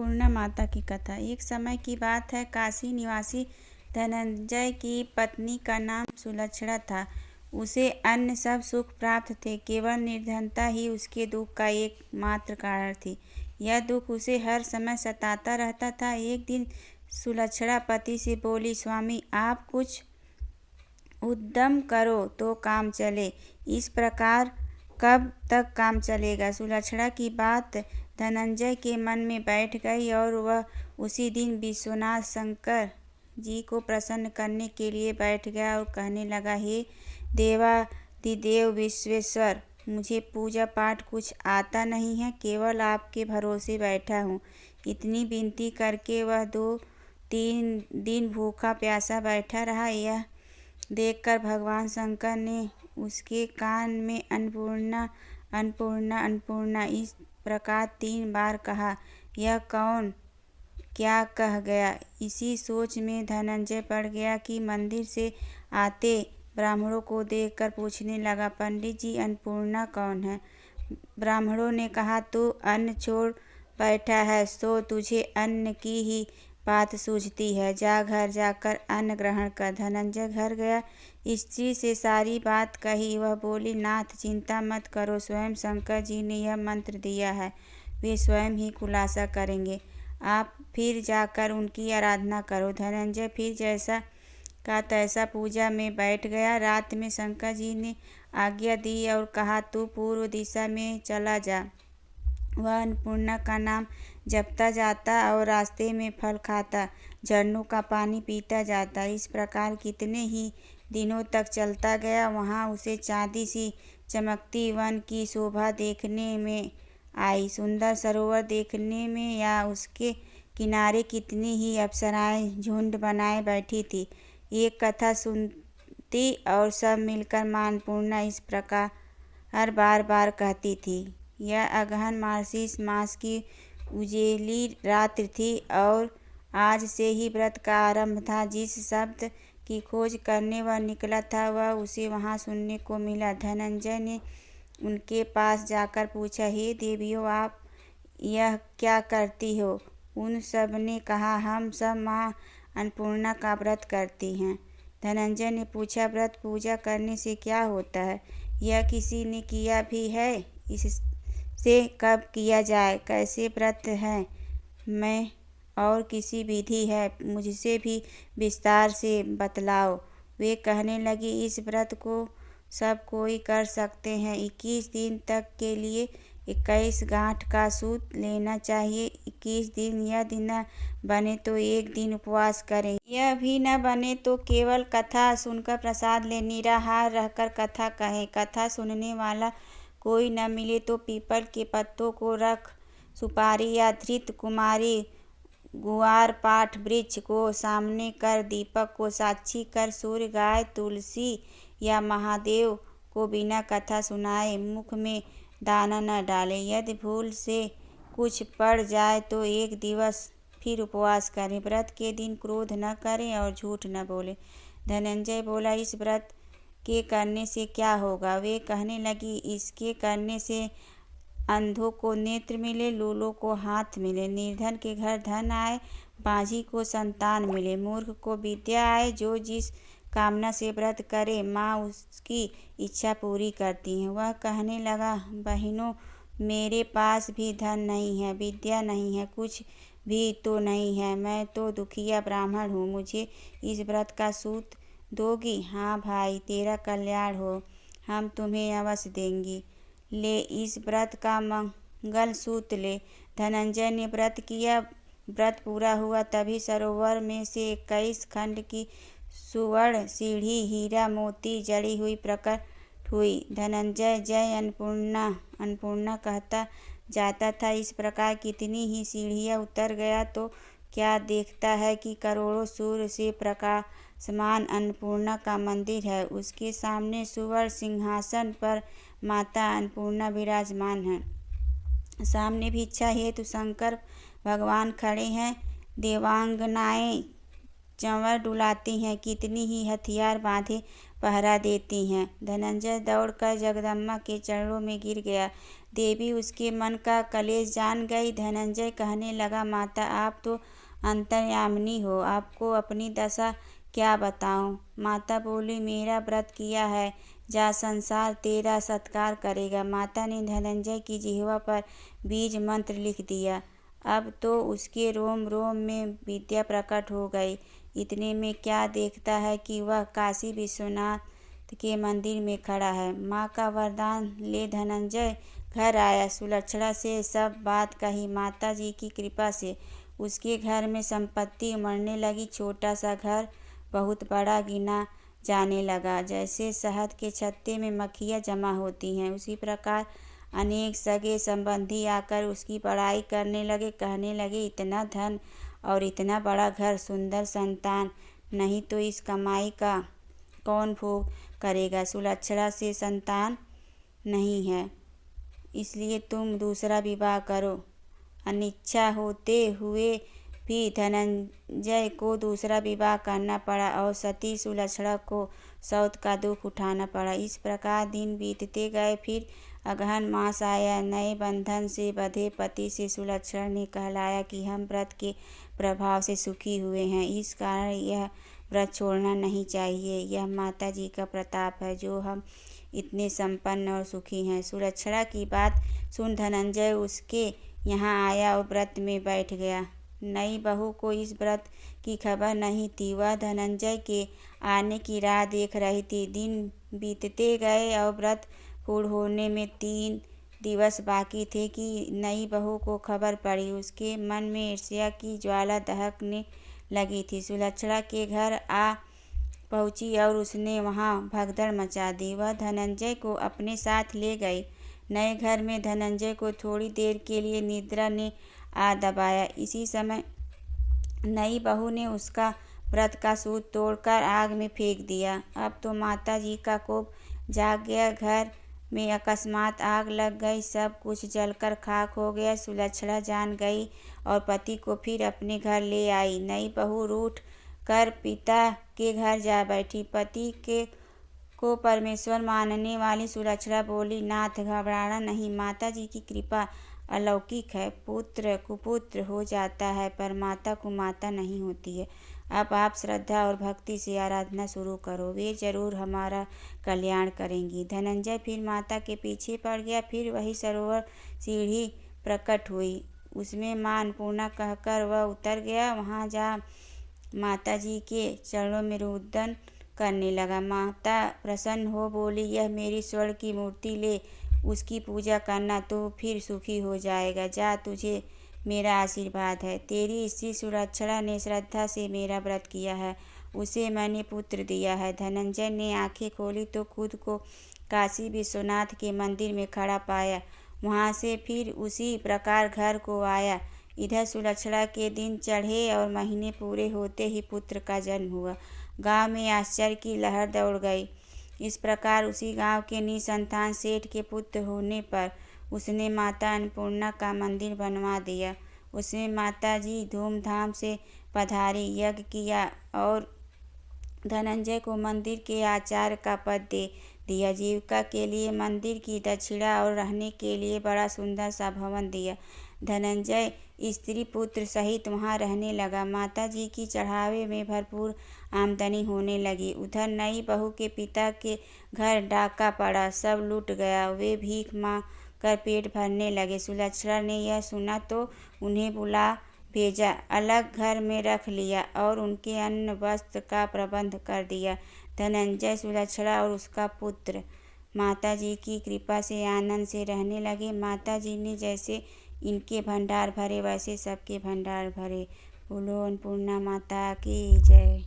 अन्नपूर्णा माता की कथा। एक समय की बात है, काशी निवासी धनंजय की पत्नी का नाम सुलक्षणा था। उसे अन्य सब सुख प्राप्त थे, केवल निर्धनता ही उसके दुख का एकमात्र कारण थी। यह दुख उसे हर समय सताता रहता था। एक दिन सुलक्षणा पति से बोली, स्वामी आप कुछ उद्यम करो तो काम चले, इस प्रकार कब तक काम चलेगा। सुलक्षणा की बात धनंजय के मन में बैठ गई और वह उसी दिन विश्वनाथ शंकर जी को प्रसन्न करने के लिए बैठ गया और कहने लगा, हे देवादिदेव विश्वेश्वर, मुझे पूजा पाठ कुछ आता नहीं है, केवल आपके भरोसे बैठा हूँ। इतनी विनती करके वह 2-3 दिन भूखा प्यासा बैठा रहा। यह देखकर भगवान शंकर ने उसके कान में अन्नपूर्णा अन्नपूर्णा अन्नपूर्णा इस प्रकार 3 बार कहा। यह कौन क्या कह गया। इसी सोच में धनंजय पड़ गया कि मंदिर से आते ब्राह्मणों को देखकर पूछने लगा, पंडित जी अन्नपूर्णा कौन है। ब्राह्मणों ने कहा, तू अन्न छोड़ बैठा है सो तुझे अन्न की ही बात सूझती है, जा घर जाकर अन्न ग्रहण कर। धनंजय घर गया, स्त्री से सारी बात कही। वह बोली, नाथ चिंता मत करो, स्वयं शंकर जी ने यह मंत्र दिया है, वे स्वयं ही खुलासा करेंगे, आप फिर जाकर उनकी आराधना करो। धनंजय फिर जैसा का तैसा पूजा में बैठ गया। रात में शंकर जी ने आज्ञा दी और कहा, तू पूर्व दिशा में चला जा। वह अन्नपूर्णा का नाम जपता जाता और रास्ते में फल खाता, झरनों का पानी पीता जाता। इस प्रकार कितने ही दिनों तक चलता गया। वहाँ उसे चांदी सी चमकती वन की शोभा देखने में आई, सुंदर सरोवर देखने में, या उसके किनारे कितनी ही अप्सराएं झुंड बनाए बैठी थी। एक कथा सुनती और सब मिलकर मां अन्नपूर्णा इस प्रकार हर बार बार कहती थी। यह अगहन मार्गशीर्ष मास की उजेली रात्रि थी और आज से ही व्रत का आरंभ था। जिस शब्द की खोज करने वह निकला था वह उसे वहाँ सुनने को मिला। धनंजय ने उनके पास जाकर पूछा, हे देवियों, आप यह क्या करती हो। उन सब ने कहा, हम सब माँ अन्नपूर्णा का व्रत करती हैं। धनंजय ने पूछा, व्रत पूजा करने से क्या होता है, यह किसी ने किया भी है, इससे कब किया जाए, कैसे व्रत है, मैं और किसी विधि है, मुझसे भी विस्तार से बतलाओ। वे कहने लगी, इस व्रत को सब कोई कर सकते हैं। 21 दिन तक के लिए 21 गांठ का सूत लेना चाहिए। 21 दिन यदि न बने तो 1 दिन उपवास करें। यह भी न बने तो केवल कथा सुनकर प्रसाद ले निराहार रहकर कथा कहें। कथा सुनने वाला कोई न मिले तो पीपल के पत्तों को रख, सुपारी या धृत कुमारी गुआर पाठ वृक्ष को सामने कर, दीपक को साक्षी कर, सूर्य, गाय, तुलसी या महादेव को बिना कथा सुनाए मुख में दाना न डाले। यदि भूल से कुछ पड़ जाए तो 1 दिवस फिर उपवास करें। व्रत के दिन क्रोध न करें और झूठ न बोले। धनंजय बोला, इस व्रत के करने से क्या होगा। वे कहने लगी, इसके करने से अंधों को नेत्र मिले, लूलों को हाथ मिले, निर्धन के घर धन आए, बांझी को संतान मिले, मूर्ख को विद्या आए। जो जिस कामना से व्रत करे माँ उसकी इच्छा पूरी करती हैं। वह कहने लगा, बहनों, मेरे पास भी धन नहीं है, विद्या नहीं है, कुछ भी तो नहीं है, मैं तो दुखिया ब्राह्मण हूँ, मुझे इस व्रत का सूत दोगी। हाँ भाई, तेरा कल्याण हो, हम तुम्हें अवश्य देंगी, ले इस व्रत का मंगल सूत ले। धनंजय ने व्रत किया। व्रत पूरा हुआ तभी सरोवर में से 21 खंड की सुवर्ण सीढ़ी हीरा मोती जड़ी हुई प्रकट हुई। धनंजय जय अन्नपूर्णा अन्नपूर्णा कहता जाता था। इस प्रकार कितनी ही सीढ़ियाँ उतर गया तो क्या देखता है कि करोड़ों सूर्य से प्रकाशमान अन्नपूर्णा का मंदिर है। उसके सामने सुवर्ण सिंहासन पर माता अन्नपूर्णा विराजमान है। सामने भिक्षा हेतु शंकर भगवान खड़े हैं। देवांगनाएं चंवर डुलाती हैं, कितनी ही हथियार बांधे पहरा देती हैं। धनंजय दौड़कर जगदम्बा के चरणों में गिर गया। देवी उसके मन का कलेश जान गई। धनंजय कहने लगा, माता आप तो अंतर्यामिनी हो, आपको अपनी दशा क्या बताऊं। माता बोली, मेरा व्रत किया है, जा संसार तेरा सत्कार करेगा। माता ने धनंजय की जिह्वा पर बीज मंत्र लिख दिया। अब तो उसके रोम रोम में विद्या प्रकट हो गई। इतने में क्या देखता है कि वह काशी विश्वनाथ के मंदिर में खड़ा है। माँ का वरदान ले धनंजय घर आया। सुलक्षणा से सब बात कही। माता जी की कृपा से उसके घर में संपत्ति उमड़ने लगी। छोटा सा घर बहुत बड़ा गिना जाने लगा। जैसे शहद के छत्ते में मक्खियाँ जमा होती हैं, उसी प्रकार अनेक सगे संबंधी आकर उसकी बड़ाई करने लगे। कहने लगे, इतना धन और इतना बड़ा घर, सुंदर संतान नहीं तो इस कमाई का कौन भोग करेगा। सुलक्षणा से संतान नहीं है, इसलिए तुम दूसरा विवाह करो। अनिच्छा होते हुए भी धनंजय को दूसरा विवाह करना पड़ा और सती सुलक्षणा को सौत का दुख उठाना पड़ा। इस प्रकार दिन बीतते गए। फिर अगहन मास आया। नए बंधन से बंधे पति से सुलक्षणा ने कहलाया कि हम व्रत के प्रभाव से सुखी हुए हैं, इस कारण यह व्रत छोड़ना नहीं चाहिए। यह माता जी का प्रताप है जो हम इतने संपन्न और सुखी हैं। सुलक्षणा की बात सुन धनंजय उसके यहाँ आया और व्रत में बैठ गया। नई बहू को इस व्रत की खबर नहीं थी। वह धनंजय के आने की राह देख रही थी। दिन बीतते गए और व्रत पूर्ण होने में 3 दिवस बाकी थे कि नई बहू को खबर पड़ी। उसके मन में ईर्ष्या की ज्वाला दहकने लगी थी। सुलक्षणा के घर आ पहुंची और उसने वहां भगदड़ मचा दी। वह धनंजय को अपने साथ ले गई। नए घर में धनंजय को थोड़ी देर के लिए निद्रा ने आ दबाया। इसी समय नई बहू ने उसका व्रत का सूत तोड़कर आग में फेंक दिया। अब तो माता जी का कोप जाग गया। घर में अकस्मात आग लग गई। सब कुछ जलकर खाक हो गया। सुलक्षणा जान गई और पति को फिर अपने घर ले आई। नई बहू रूठ कर पिता के घर जा बैठी। पति के को परमेश्वर मानने वाली सुलक्षणा बोली, नाथ घबराना नहीं, माता जी की कृपा अलौकिक है। पुत्र कुपुत्र हो जाता है पर माता कुमाता नहीं होती है। अब आप श्रद्धा और भक्ति से आराधना शुरू करो, वे जरूर हमारा कल्याण करेंगी। धनंजय फिर माता के पीछे पड़ गया। फिर वही सरोवर सीढ़ी प्रकट हुई, उसमें मां अन्नपूर्णा कहकर वह उतर गया। वहां जा माता जी के चरणों में रुदन करने लगा। माता प्रसन्न हो बोली, यह मेरी स्वर्ण की मूर्ति ले, उसकी पूजा करना तो फिर सुखी हो जाएगा। जा, तुझे मेरा आशीर्वाद है। तेरी स्त्री सुलक्षणा ने श्रद्धा से मेरा व्रत किया है, उसे मैंने पुत्र दिया है। धनंजय ने आंखें खोली तो खुद को काशी विश्वनाथ के मंदिर में खड़ा पाया। वहां से फिर उसी प्रकार घर को आया। इधर सुलक्षणा के दिन चढ़े और महीने पूरे होते ही पुत्र का जन्म हुआ। गांव में आश्चर्य की लहर दौड़ गई। इस प्रकार उसी गांव के निसंतान सेठ के पुत्र होने पर उसने माता अन्नपूर्णा का मंदिर बनवा दिया। उसमें माता जी धूमधाम से पधारी, यज्ञ किया और धनंजय को मंदिर के आचार्य का पद दे दिया। जीविका के लिए मंदिर की दक्षिणा और रहने के लिए बड़ा सुंदर सा भवन दिया। धनंजय स्त्री पुत्र सहित वहां रहने लगा। माता जी की चढ़ावे में भरपूर आमदनी होने लगी। उधर नई बहू के पिता के घर डाका पड़ा, सब लूट गया। वे भीख मांग कर पेट भरने लगे। सुलक्षणा ने यह सुना तो उन्हें बुला भेजा, अलग घर में रख लिया और उनके अन्न वस्त्र का प्रबंध कर दिया। धनंजय, सुलक्षणा और उसका पुत्र माता जी की कृपा से आनंद से रहने लगे। माता जी ने जैसे इनके भंडार भरे वैसे सबके भंडार भरे। बोलो अन्नपूर्णा माता की जय।